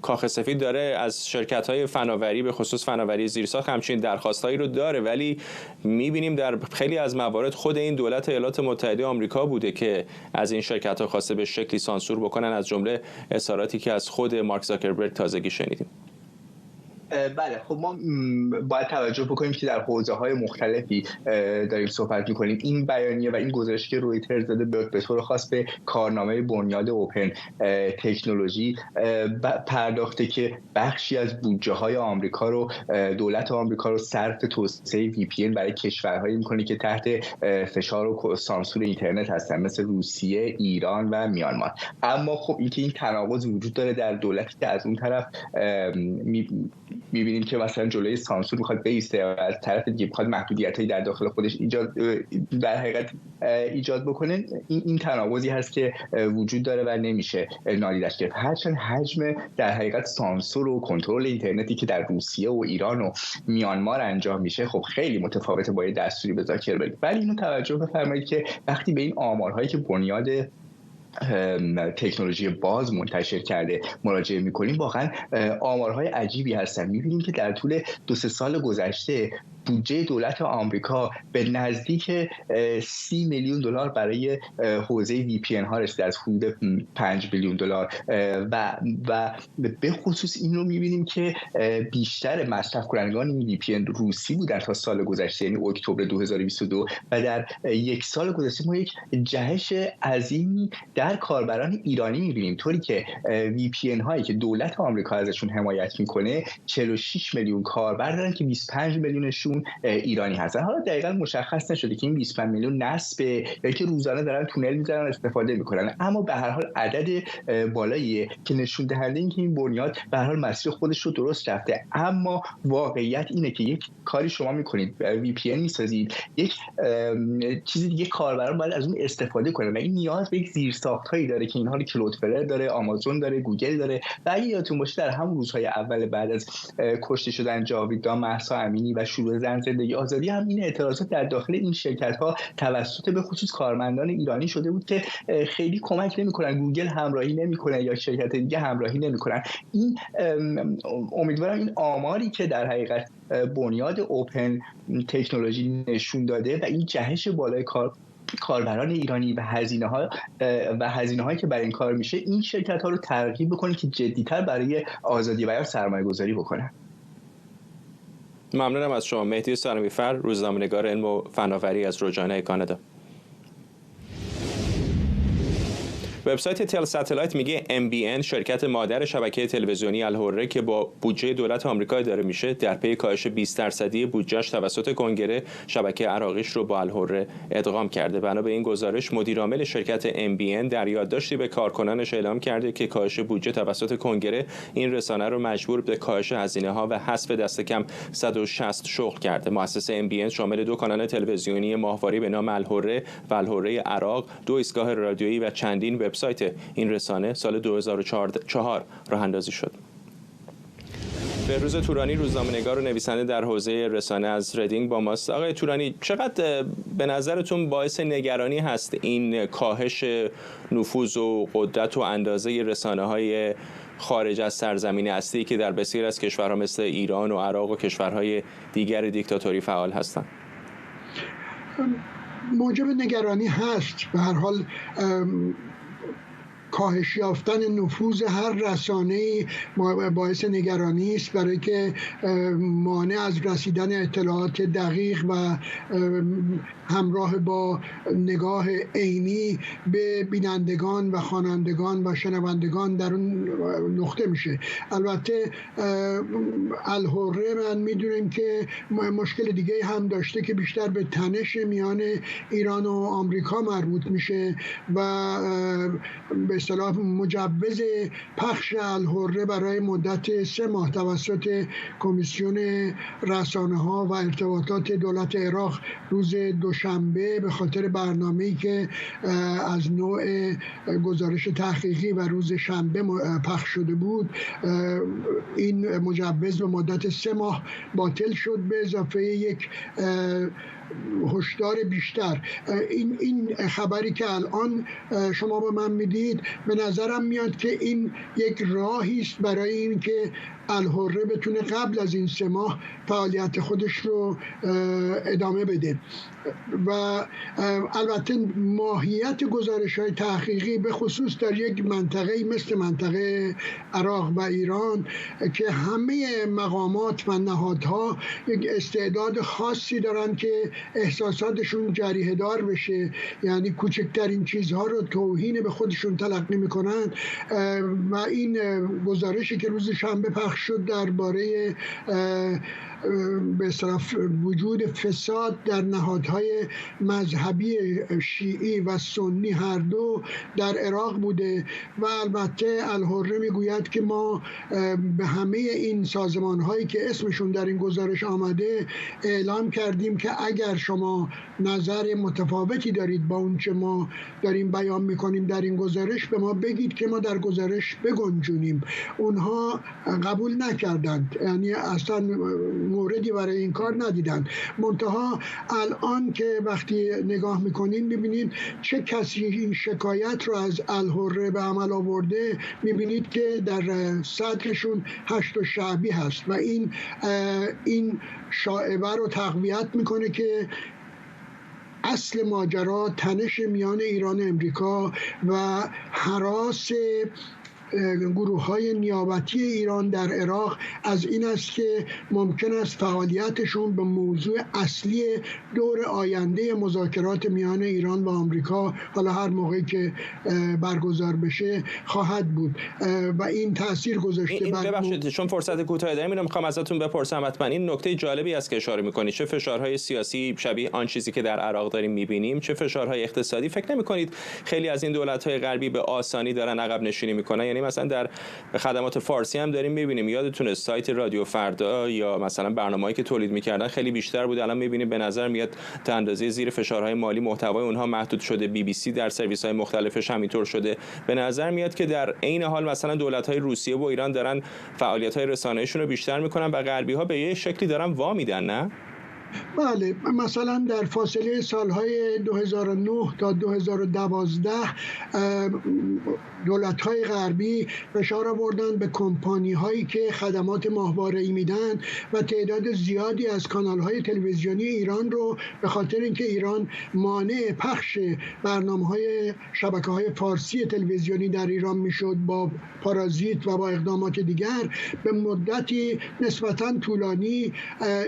کاخ سفید داره از شرکت‌های فناوری به خصوص فناوری زیرساخت همچین درخواستایی رو داره، ولی می‌بینیم در خیلی از موارد خود این دولت ایالات متحده آمریکا بوده که از این شرکت‌ها خواسته به شکلی سانسور بکنن، از جمله اظهاراتی که از خود مارک زاکربرگ تازگی شنیدیم. بله، خب ما باید توجه بکنیم که در حوزه‌های مختلفی داریم صحبت می‌کنیم. این بیانیه و این گزارشی که رویترز داده به طور خاص به کارنامه بنیاد اوپن تکنولوژی پرداخته که بخشی از بودجه‌های آمریکا رو، دولت آمریکا رو صرف توسعه VPN برای کشورهایی می‌کنه که تحت فشار و سانسور اینترنت هستن، مثل روسیه، ایران و میانمار. اما خب اینکه این تناقض وجود داره در دولتی که از اون طرف می‌بینیم که مثلا جلوی سانسور میخواد بایسته و از طرف دیگه میخواد محدودیت‌هایی در داخل خودش در حقیقت ایجاد بکنه، این تناقضی هست که وجود داره و نمیشه نادیدش گرفت. هرچند حجم در حقیقت سانسور و کنترل اینترنتی که در روسیه و ایران و میانمار انجام میشه خب خیلی متفاوته با دستوری به زاکربرگ. ولی اینو توجه بفرمایید که وقتی به این آمارهایی که بنیاد تکنولوژی باز منتشر کرده مراجعه میکنیم، واقعا آمارهای عجیبی هستن. میبینیم که در طول 2-3 سال گذشته بودجه دولت آمریکا به نزدیک 30 میلیون دلار برای حوزه VPN ها رسیده از حدود 5 میلیون دلار و به خصوص این رو می‌بینیم که بیشتر مصرف کنندگان این VPN روسی بودن تا سال گذشته، یعنی اکتبر 2022 و در یک سال گذشته ما یک جهش عظیمی در کاربران ایرانی می‌بینیم، طوری که VPN هایی که دولت آمریکا ازشون حمایت می‌کنه 46 میلیون کاربر دارن که 25 میلیونشون ایرانی هستن. حالا دقیقاً مشخص نشده که این 25 میلیون نصبه یا که روزانه دارن تونل می‌زنن استفاده می‌کنن، اما به هر حال عدد بالاییه که نشون دهنده این که این بنیاد به هر حال مسیر خودش رو درست رفته. اما واقعیت اینه که یک کاری شما می‌کنید، VPN می‌سازید، یک چیزی دیگه کاربران باید از اون استفاده کنن و این نیاز به یک زیرساخت‌هایی داره که اینها رو کلودفلر داره، آمازون داره، گوگل داره. و اگه یادتون باشه در همون روزهای اول بعد از کشته شدن جاویدان، مهسا امینی و شروع زندگی آزادی هم این اعتراضات در داخل این شرکت‌ها توسط به خصوص کارمندان ایرانی شده بود که خیلی کمک نمی‌کنن، گوگل همراهی نمی‌کنه یا شرکت دیگه همراهی نمی‌کنن. این امیدوارم این آماری که در حقیقت بنیاد اوپن تکنولوژی نشون داده و این جهش بالای کاربران ایرانی و هزینه‌هایی که برای این کار میشه، این شرکت‌ها رو ترغیب بکنه که جدی‌تر برای آزادی بیان سرمایه‌گذاری بکنن. ممنونم از شما. مهدی سارمیفر، روزنامه‌نگار علم و فناوری از روزنامه کانادا. وبسایت تل ساتلایت میگه MBN شرکت مادر شبکه تلویزیونی الحره که با بودجه دولت آمریکا اداره میشه، در پی کاهش 20% بودجهش توسط کنگره شبکه عراقیش رو با الحره ادغام کرده. بنا به این گزارش مدیرعامل شرکت MBN در یادداشتی به کارکنانش اعلام کرده که کاهش بودجه توسط کنگره این رسانه رو مجبور به کاهش هزینه‌ها و حذف دست کم 160 شغل کرده. مؤسسه MBN شامل 2 کانال تلویزیونی ماهواره به نام الحره و الحره عراق، 2 ایستگاه رادیویی و چندین وبسایت این رسانه سال 2004 راه اندازی شد. بهروز تورانی، روزنامه‌نگار و نویسنده در حوزه رسانه از ریدینگ با ماست. آقای تورانی، چقدر به نظرتون باعث نگرانی هست این کاهش نفوذ و قدرت و اندازه رسانه‌های خارج از سرزمین اصلی که در بسیاری از کشورها مثل ایران و عراق و کشورهای دیگر دیکتاتوری فعال هستند؟ موجب نگرانی هست. به هر حال کاهش یافتن نفوذ هر رسانه‌ای باعث نگرانی است، برای که مانع از رسیدن اطلاعات دقیق و همراه با نگاه عینی به بینندگان و خوانندگان و شنوندگان در اون نقطه میشه. البته الحره من میدونیم که مشکل دیگه هم داشته که بیشتر به تنش میان ایران و آمریکا مربوط میشه و به اصطلاح مجوز پخش الحره برای مدت 3 ماه توسط کمیسیون رسانه‌ها و ارتباطات دولت عراق روز دوشنبه به خاطر برنامه‌ای که از نوع گزارش تحقیقی و روز شنبه پخش شده بود، این مجوز به مدت 3 ماه باطل شد به اضافه یک هشدار بیشتر. این خبری که الان شما به من میدید به نظرم میاد که این یک راهی است برای اینکه الحره بتونه قبل از این 3 ماه فعالیت خودش رو ادامه بده. و البته ماهیت گزارش‌های تحقیقی به خصوص در یک منطقه‌ای مثل منطقه عراق و ایران که همه مقامات و نهادها یک استعداد خاصی دارن که احساساتشون جریحه دار بشه، یعنی کوچکترین چیزها رو توهین به خودشون تلقی میکنن و این گزارشی که روز شنبه پخش شد درباره به اصطلاح وجود فساد در نهادهای مذهبی شیعی و سنی هر دو در عراق بوده و البته الحره میگوید که ما به همه این سازمانهایی که اسمشون در این گزارش آمده اعلام کردیم که اگر شما نظر متفاوتی دارید با اون چه ما داریم بیان میکنیم در این گزارش به ما بگید که ما در گزارش بگنجونیم. اونها قبول نکردند، یعنی اصلا موردی برای این کار ندیدن. منتها الان که وقتی نگاه میکنین میبینید چه کسی این شکایت رو از الحره به عمل آورده، میبینید که در صدرشون هشت شعبی هست و این شایعه رو تقویت میکنه که اصل ماجرا تنش میان ایران و امریکا و هراس گروه‌های نیابتی ایران در عراق از این است که ممکن است فعالیتشون به موضوع اصلی دور آینده مذاکرات میان ایران و آمریکا حالا هر موقعی که برگزار بشه خواهد بود و این تاثیر گذاشته. ببخشید چون فرصت کوتاهی داریم اینو میخوام ازتون بپرسم. حتما این نکته جالبی است که اشاره می‌کنید، چه فشارهای سیاسی شبیه آن چیزی که در عراق داریم می‌بینیم، چه فشارهای اقتصادی. فکر نمی‌کنید خیلی از این دولت‌های غربی به آسانی دارن عقب نشینی می‌کنن؟ یعنی مثلا در خدمات فارسی هم داریم می‌بینیم، یادتونه سایت رادیو فردا یا مثلا برنامه‌ای که تولید می‌کردن خیلی بیشتر بود، الان می‌بینیم به نظر میاد تا اندازه زیر فشارهای مالی محتوای اونها محدود شده. BBC در سرویس‌های مختلفش همینطور شده. به نظر میاد که در عین حال مثلا دولت‌های روسیه و ایران دارن فعالیت‌های رسانه‌ایشون رو بیشتر می‌کنن و غربی‌ها به یه شکلی دارن وا میدن، نه؟ بله، مثلا در فاصله سالهای 2009 تا 2012 دولت‌های غربی فشار آوردن به کمپانی‌هایی که خدمات ماهواره‌ای میدن و تعداد زیادی از کانال‌های تلویزیونی ایران رو به خاطر اینکه ایران مانع پخش برنامه‌های شبکه‌های فارسی تلویزیونی در ایران میشد با پارازیت و با اقدامات دیگر، به مدتی نسبتاً طولانی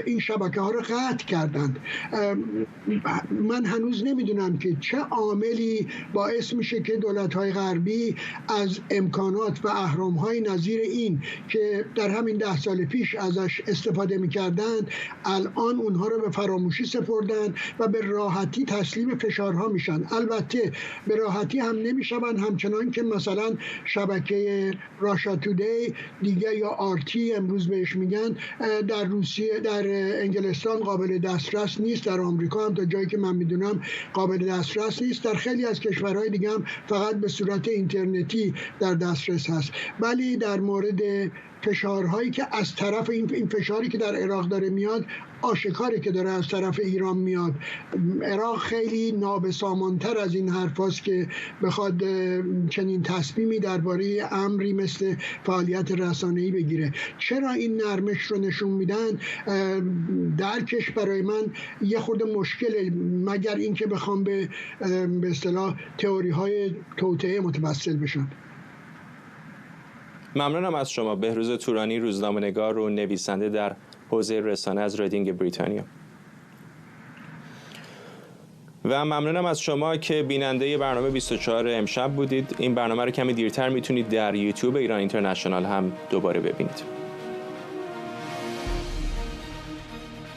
این شبکه‌ها رو قطع کردند. من هنوز نمیدونم که چه عاملی باعث میشه که دولت‌های غربی از امکانات و اهرم‌های نظیر این که در همین 10 سال پیش ازش استفاده می‌کردند الان اونها رو به فراموشی سپردن و به راحتی تسلیم فشارها میشن. البته به راحتی هم نمیشن، همچنان که مثلا شبکه راشا تودی دیگه یا آرتی امروز بهش میگن در روسیه، در انگلستان قابل دسترس نیست، در آمریکا هم تا جایی که من میدونم قابل دسترس نیست، در خیلی از کشورهای دیگه هم فقط به صورت اینترنتی در دسترس هست. ولی در مورد فشارهایی که از طرف این فشاری که در عراق داره میاد آشکاره که داره از طرف ایران میاد. عراق خیلی نابسامانتر از این حرف هاست که بخواد چنین تصمیمی درباره امری مثل فعالیت رسانه‌ای بگیره. چرا این نرمش رو نشون میدن؟ درکش برای من یه خورده مشکله، مگر اینکه بخوام به اصطلاح تئوری های توطئه متوسل بشن. ممنونم از شما. بهروز تورانی، روزنامه‌نگار و نویسنده در حوزه رسانه از ریدینگ بریتانیا. و ممنونم از شما که بیننده برنامه 24 امشب بودید. این برنامه رو کمی دیرتر میتونید در یوتیوب ایران اینترنشنال هم دوباره ببینید.